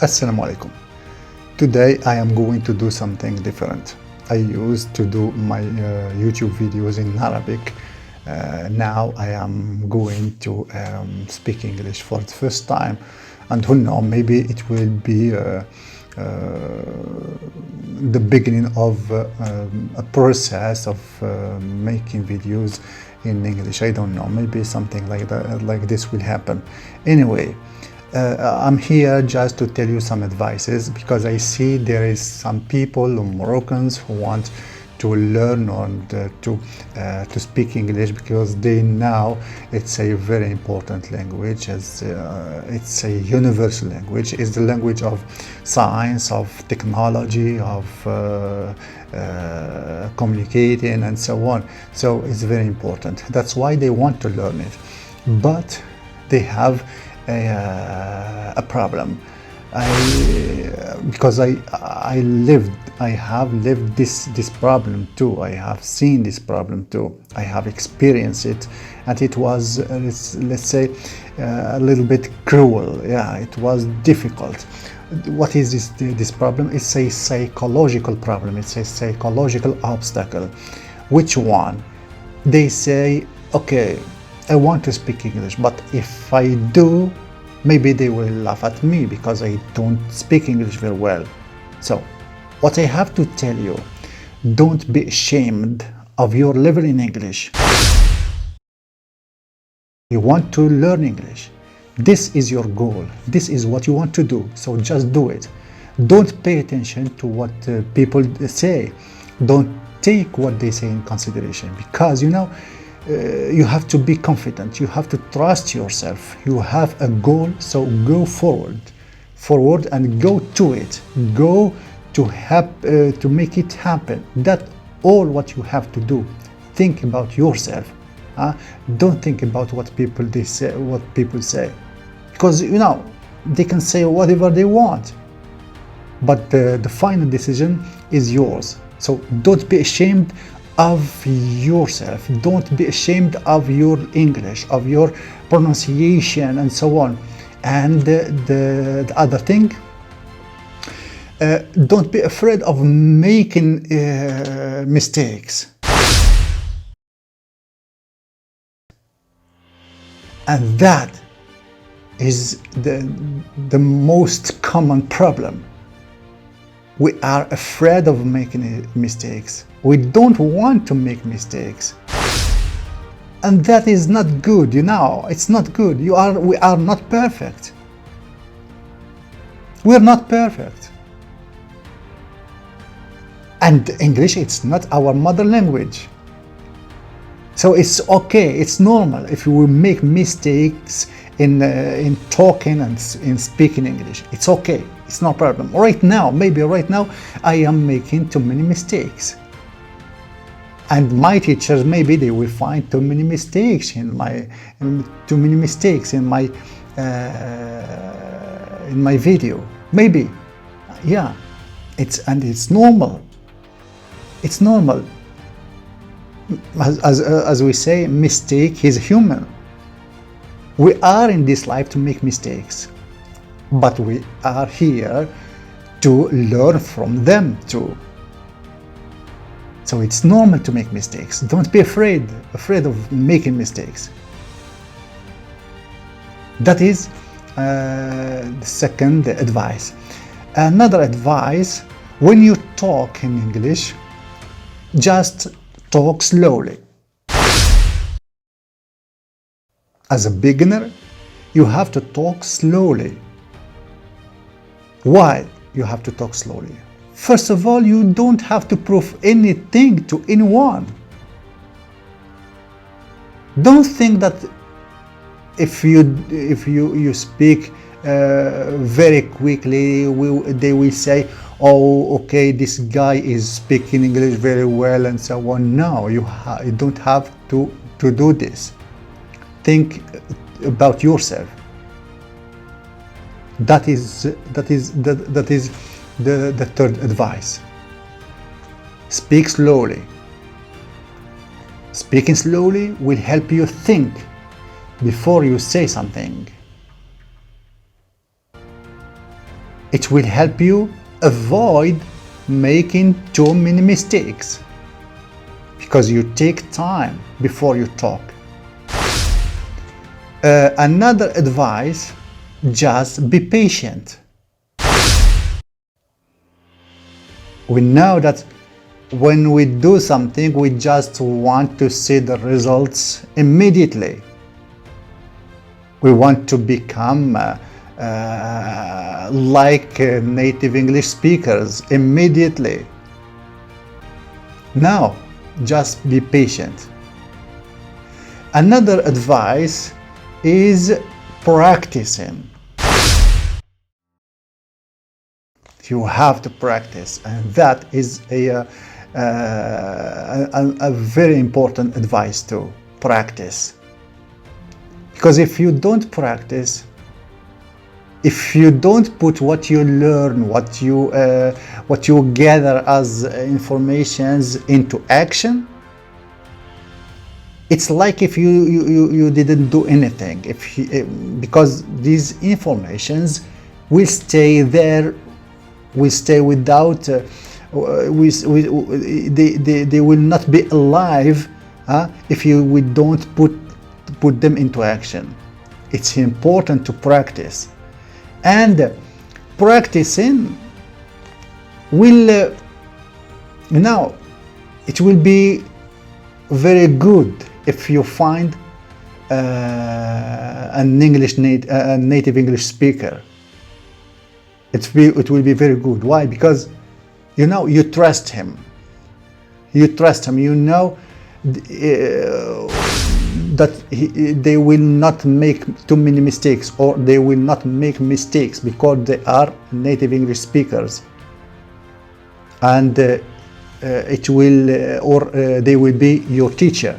Assalamu alaikum. Today I am going to do something different. I used to do my YouTube videos in Arabic. Now I am going to speak English for the first time, and who knows, maybe it will be the beginning of a process of making videos in English. I don't know, maybe something like that, like this will happen. Anyway, I'm here just to tell you some advices, because I see there is some people, Moroccans, who want to learn and to speak English, because they know it's a very important language, as it's a universal language. It's the language of science, of technology, of communicating and so on. So it's very important. That's why they want to learn it, but they have a problem. Because I have lived this problem too. I have seen this problem too. I have experienced it, and it was let's say a little bit cruel. Yeah, it was difficult. What is this problem? It's a psychological problem. It's a psychological obstacle. Which one? They say, okay, I want to speak English, but if I do, maybe they will laugh at me because I don't speak English very well. So, what I have to tell you, don't be ashamed of your level in English. You want to learn English. This is your goal. This is what you want to do. So just do it. Don't pay attention to what people say. Don't take what they say in consideration, because you have to be confident. You have to trust yourself. You have a goal, so go forward and go to it. Go to make it happen. That's all what you have to do. Think about yourself. Don't think about what people say, because they can say whatever they want, but the final decision is yours. So don't be ashamed of yourself. Don't be ashamed of your English, of your pronunciation, and so on. And the other thing, don't be afraid of making mistakes. And that is the most common problem. We are afraid of making mistakes. We don't want to make mistakes. And that is not good, It's not good. We are not perfect. We're not perfect. And English, it's not our mother language. So it's okay, it's normal if we make mistakes in talking and in speaking English. It's okay, it's no problem. Maybe right now, I am making too many mistakes. And my teachers, maybe they will find too many mistakes in my video. Maybe, yeah. It's normal. It's normal. As we say, mistake is human. We are in this life to make mistakes, but we are here to learn from them too. So it's normal to make mistakes. Don't be afraid of making mistakes. That is the second advice. Another advice, when you talk in English, just talk slowly. As a beginner, you have to talk slowly. Why you have to talk slowly? First of all, you don't have to prove anything to anyone. Don't think that if you speak very quickly, they will say, oh, okay, this guy is speaking English very well, and so on. No, you don't have to do this. Think about yourself. That is the third advice. Speak slowly. Speaking slowly will help you think before you say something. It will help you avoid making too many mistakes because you take time before you talk. Another advice, just be patient. We know that when we do something, we just want to see the results immediately. We want to become like native English speakers immediately. No, just be patient. Another advice is practicing. You have to practice, and that is a very important advice to practice. Because if you don't practice, if you don't put what you learn, what you gather as informations into action, it's like if you didn't do anything. Because these informations will stay there, will stay without, they will not be alive if we don't put them into action. It's important to practice, and practicing will it will be very good if you find a native English speaker. It will be very good. Why? Because you trust him. You trust him. You know that they will not make too many mistakes, or they will not make mistakes because they are native English speakers, and it will they will be your teacher.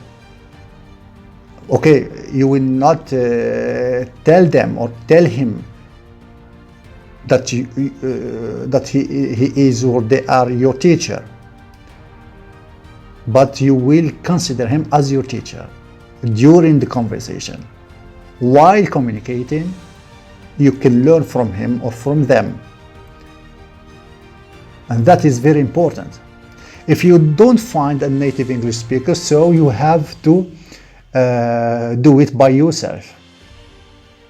Okay, you will not tell them or tell him that that he is or they are your teacher, but you will consider him as your teacher during the conversation. While communicating, you can learn from him or from them, and that is very important. If you don't find a native English speaker, so you have to do it by yourself.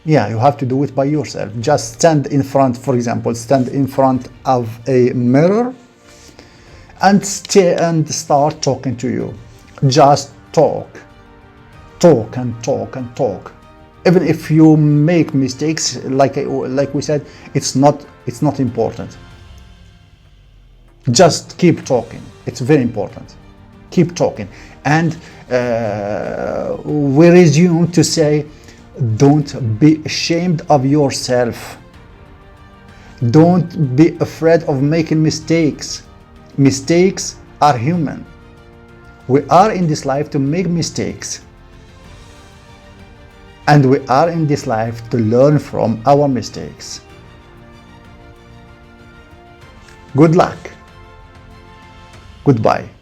Yeah, you have to do it by yourself. Just stand in front, for example, stand in front of a mirror and start talking to you. Just talk and talk and talk. Even if you make mistakes, like we said, it's not important. Just keep talking. It's very important. Keep talking, and we resume to say, don't be ashamed of yourself. Don't be afraid of making mistakes. Mistakes are human. We are in this life to make mistakes, and we are in this life to learn from our mistakes. Good luck. Goodbye.